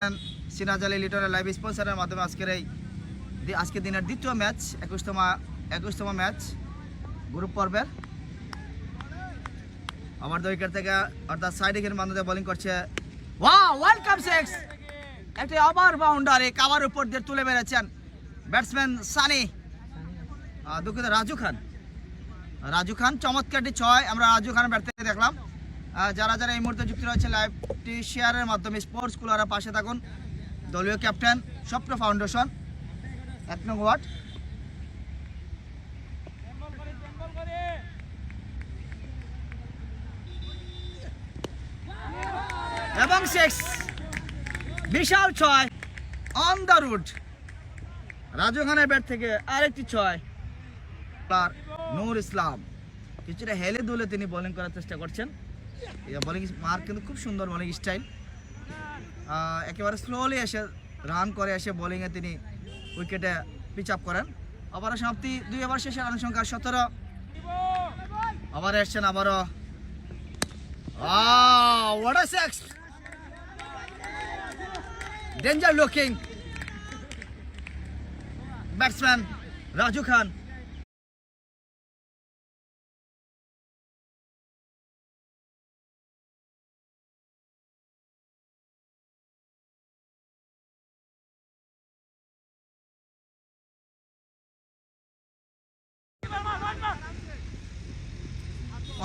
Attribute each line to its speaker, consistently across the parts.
Speaker 1: সিরাজ আলী লিটনের লাইভ স্পন্সরের মাধ্যমে আজকের দিনের দ্বিতীয় ম্যাচ 21তম ম্যাচ গ্রুপ পর্বের। আমার উইকেট থেকে অর্থাৎ সাইড উইকেটের মাধ্যমে বোলিং করছে ওয়েলকাম সিক্স, একটি ওভার বাউন্ডারি কাভার উপর দিয়ে তুলে মেরেছেন ব্যাটসম্যান সানি, দুঃখিত রাজু খান। চমৎকারটি ছয় আমরা রাজু খানের ব্যাট থেকে দেখলাম। যারা যারা এই মুহূর্তে যুক্ত রয়েছে লাইভটি শেয়ারের মাধ্যমে স্পোর্টস কুলারের পাশে থাকুন। দলীয় ক্যাপ্টেন স্বপ্ন ফাউন্ডেশন 1 নং ওয়ার্ড। এবং 6 বিশাল ছয় অন দ্য রুট রাজু খানের ব্যাট থেকে আরেকটি ছয়। নূর ইসলাম কিছুটা হেলে দুলে তিনি বোলিং করার চেষ্টা করছেন। বোলিং মার কিন্তু খুব সুন্দর বোলিং স্টাইল, একেবারে স্লোলি এসে রান করে এসে বোলিংয়ে তিনি উইকেটে পিচ আপ করেন। ওভার সমাপ্তি 2 ওভার শেষে রান সংখ্যা 17। ওভার এসছেন আবারও what a six, danger looking batsman Raju Khan.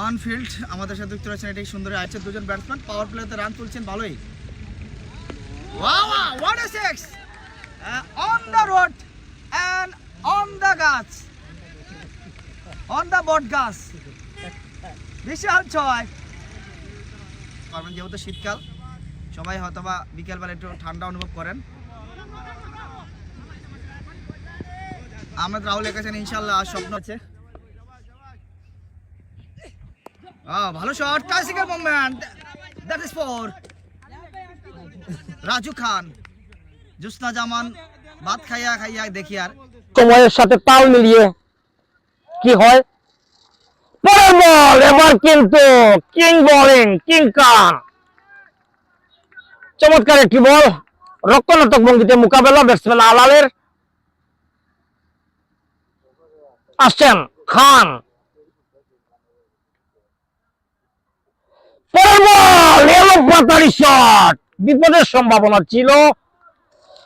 Speaker 1: On field আমাদের সাথে যুক্ত রয়েছেন, এটাই সুন্দর আছে দুজন ব্যাটসম্যান পাওয়ার প্লেতে রান তুলছেন ভালোই। what a six, on the road and on the gas, on the board gas, বিশাল ছয়। কারণ যেহেতু শীতকাল সবাই হয়তোবা বিকেলবেলা একটু ঠান্ডা অনুভব করেন। আহমেদ রাহুল লিখেছেন ইনশাল্লাহ স্বপ্ন আছে। ভালো shot, classical movement, that is for Raju Khan. জুসনা জামান ভাত খাইয়া দেখি আর
Speaker 2: সময়ের সাথে তাল মিলিয়ে কি হয়। পরের বল এবার কিন্তু কিং বোলিং, কিং খান চমৎকার একটি বল, রক্ষণাত্মক ভঙ্গিতে মোকাবেলা ব্যাটসম্যান আলালের। আসছেন খান, পরের বল এলো পাতারি শট, বিপদের সম্ভাবনা ছিল।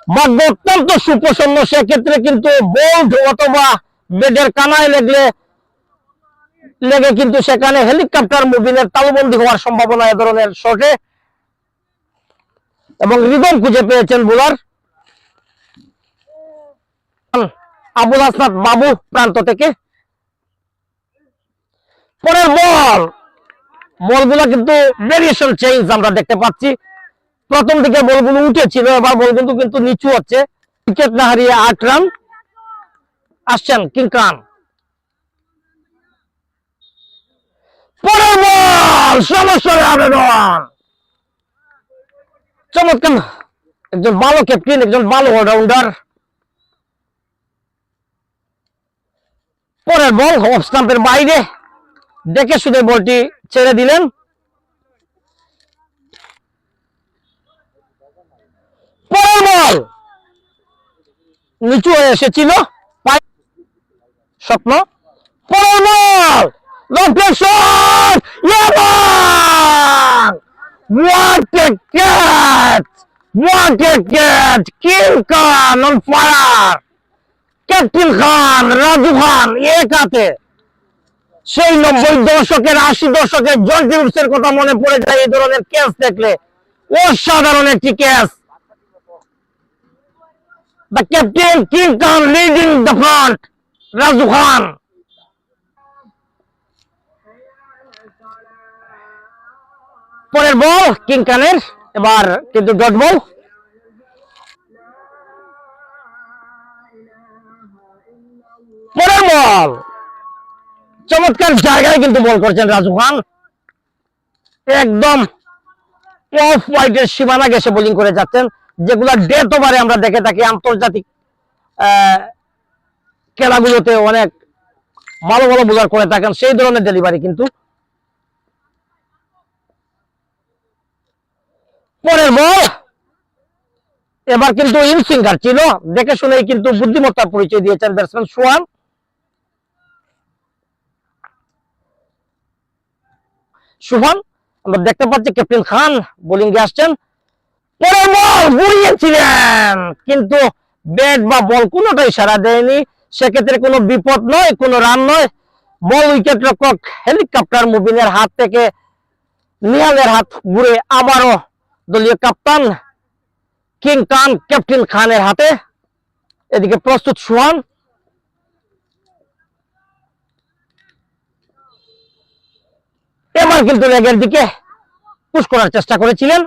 Speaker 2: ভাগ্য অত্যন্ত সুপ্রসন্ন, সেক্ষেত্রে কিন্তু বোল্ড অথবা বেডের কানায় লেগে কিন্তু সেখানে হেলিকপ্টার মুভিংয়ের তালুবন্দী হওয়ার সম্ভাবনা এ ধরনের শটে, এবং রিদম খুঁজে পেয়েছেন বোলার আবুল হাসনাত বাবু প্রান্ত থেকে। পরের বলগুলো কিন্তু ভেরিয়েশন চেঞ্জ আমরা দেখতে পাচ্ছি। প্রথম দিকে বলগুলো উঠেছিল, এবার বলগুলো কিন্তু নিচু হচ্ছে। উইকেট না হারিয়ে 8 রান। আসছেন কিং খান, পরের বল সমস্যার আবেদন। চমৎকার একজন ভালো ক্যাপ্টেন, একজন ভালো অলরাউন্ডার। পরের বল অফ স্টাম্পের বাইরে, দেখে শুধু বলটি ছেড়ে দিলেন। পরের বল নিচু হয়ে এসেছিল, স্বপ্ন। পরের ball long shot, what a catch, what a catch, King Khan on fire. Captain Khan, Raju Khan এক হাতে সেই 90 দশকের 80 দশকের জর্জ ডেভিসের কথা মনে পড়ে যায় এই ধরনের ক্যাচ দেখলে। অসাধারণ একটি catch. The captain King Khan leading the front, Raju Khan. পরের বল কিং খানের, এবার কিন্তু ডট বল। পরের বল চমৎকার জায়গায় কিন্তু বল করছেন রাজু খান, একদম অফ হোয়াইটের সীমানা গেছে বোলিং করে যাচ্ছেন, যেগুলা ডেথ ওভারে আমরা দেখে থাকি আন্তর্জাতিক খেলাগুলোতে অনেক ভালো ভালো বোলার করে থাকেন, সেই ধরনের ডেলিভারি কিন্তু। পরের বল এবার কিন্তু ইনসিঙ্গার ছিল, দেখে শুনেই কিন্তু বুদ্ধিমত্তার পরিচয় দিয়েছেন ব্যাটসম্যান সোহান। সুহান আমরা দেখতে পাচ্ছি ক্যাপ্টেন খান বোলিং এ আসছেন, পরে বল ঘুরিয়েছিলেন কিন্তু ব্যাট বা বল কোনোটাই সাড়া দেয়নি। সেক্ষেত্রে কোনো বিপদ নয়, কোনো রান নয়। বল উইকেট রক্ষক হেলিকপ্টার মুবিনের হাত থেকে নিহালের হাত ঘুরে আবারও দলীয় কাপ্তান কিং খান ক্যাপ্টেন খানের হাতে। এদিকে প্রস্তুত সোহান, এবার কিন্তু লেগের দিকে পুশ করার চেষ্টা করেছিলেন,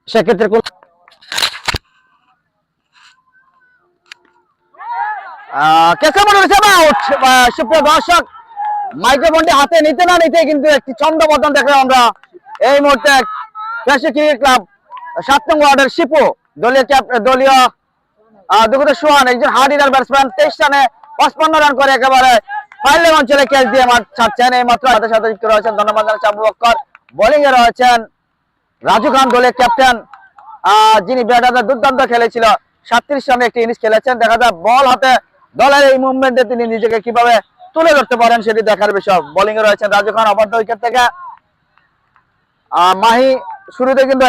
Speaker 2: সেক্ষেত্রে কোন সুপ্রিয় দর্শক, মাইক্রোফোনটি হাতে নিতে না নিতে কিন্তু একটি ছন্দপতন দেখলাম আমরা এই মুহূর্তে। ক্রিকেট ক্লাব 7 নং ওয়ার্ডের শিপু দলীয় দুঃখিত সোহান একজন হার্ড হিটার ব্যাটসম্যান 23 রানে 55 রান করে একেবারে ফাইনাল অঞ্চলে ক্যাচ দিয়ে মাঠ ছাড়ছেন। এই মাত্র হাতের সাথে যুক্ত রয়েছেন, ধন্যবাদ জানাচ্ছি আবু বক্কর। বোলিং এ রয়েছেন রাজু খান দলের ক্যাপ্টেন, যিনি ব্যাটারদের দুর্দান্ত খেলেছিল, 37 রানে একটি ইনিংস খেলেছেন। দেখা যায় বল হাতে দলের এই মুভমেন্টে তিনি নিজেকে কিভাবে তুলে ধরতে পারেন সেটি দেখার বিষয়। বোলিং এ রয়েছেন রাজু খান অপর উইকেট থেকে। মাহি শুরুতে কিন্তু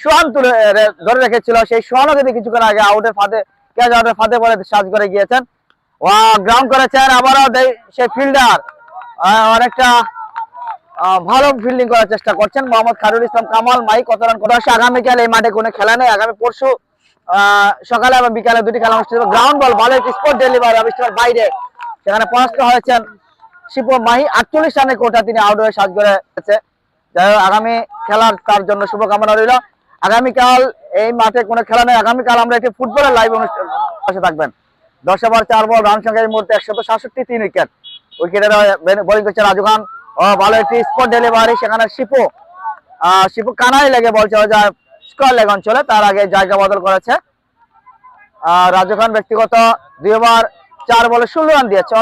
Speaker 2: সোহান তুলে ধরে রেখেছিল, সেই সোহানও কিন্তু কিছুক্ষণ আগে আউটের ফাঁদে ক্যাচ আউটের ফাঁদে পড়ে সাজ করে গিয়েছেন, গ্রাউন্ড করেছেন। আবারও সেই ফিল্ডার অনেকটা ভালো ফিল্ডিং করার চেষ্টা করছেন মোহাম্মদ খায়রুল ইসলাম কামাল। মাই কত রান করে আগামীকাল এই মাঠে কোনো খেলা নেই, আগামী পরশু সকালে এবং বিকালে দুটি খেলা অনুষ্ঠিত হবে। গ্রাউন্ড বল ভালো একটি স্পট ডেলিভারি আবিষ্কার বাইরে, সেখানে পরাস্ত হয়েছেন শিপু মাহি। 48 রানের কোটা তিনি আউট হয়ে সাজ করে গেছে। যাই হোক, আগামী খেলার তার জন্য শুভকামনা রইল। আগামীকাল এই মাঠে কোনো খেলা নেই, আগামীকাল আমরা একটি ফুটবলের লাইভ অনুষ্ঠান পাশে থাকবেন। 10 ওভার 4 বল, রান সংখ্যা এই মুহূর্তে 167, 3 উইকেট। উইকেটের বোলিং করছে রাজু খান, ভালো একটি স্পট ডেলিভারি, সেখানে শিপু কানায় লেগে বল চলে যায় স্কোয়ার লেগ অঞ্চলে, তার আগে জায়গা বদল করেছে রাজু খান। ব্যক্তিগত 2 ওভার 4 বলে 16 রান দিয়েছে,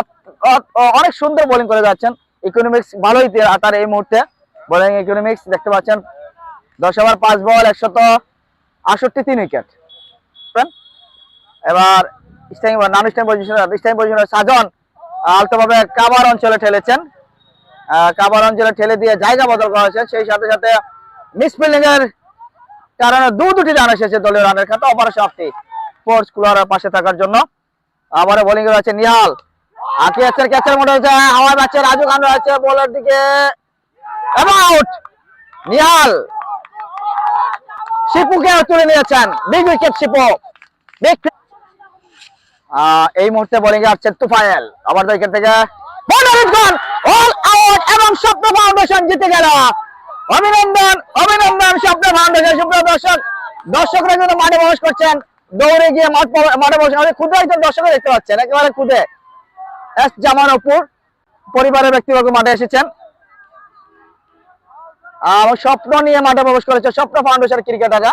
Speaker 2: অনেক সুন্দর বোলিং করে যাচ্ছেন। ইকোনমিক্স ভালোই তার এই মুহূর্তে বোলিং ইকোনমিক্স দেখতে পাচ্ছেন। 10 ওভার 5 বল 168, 3 উইকেট। এবার নন স্টাইম পজিশনে সাজন আলতোভাবে কাভার অঞ্চলে ঠেলেছেন, কাভার অঞ্চলে ঠেলে দিয়ে জায়গা বদল করা হয়েছে। সেই সাথে সাথে মিসফিল্ডিং এর কারণে দুটি রান এসেছে দলীয় রানের খাতে। অপারেশন ফোর্স কুলারের পাশে থাকার জন্য আবার বোলিং রয়েছে নিহাল, আকিয়াছের ক্যাচের মোড়ে হয়েছে, হাওয়ায় যাচ্ছে রাজু খান রয়েছে বোলার দিকে, আউট। নিহাল শিপুকে তুলে নিয়েছেন, বিগ উইকেট শিপু। এই মুহূর্তে বোলিং এ আসছে তুফাইল, আবার উইকেট থেকে অল আউট এবং স্বপ্ন ফাউন্ডেশন জিতে গেল। অভিনন্দন স্বপ্ন ফাউন্ডেশন। সুপ্রিয় দর্শকরা কিন্তু মাঠে প্রবেশ করছেন, দৌড়ে গিয়ে মাঠে প্রবেশ, ক্ষুদে একজন দর্শক দেখতে পাচ্ছেন, একেবারে ক্ষুদে এস জামানপুর পরিবারের ব্যক্তিবর্গ মাঠে এসেছেন। স্বপ্ন নিয়ে মাঠে প্রবেশ করেছে স্বপ্ন ফাউন্ডেশন ক্রিকেটাররা।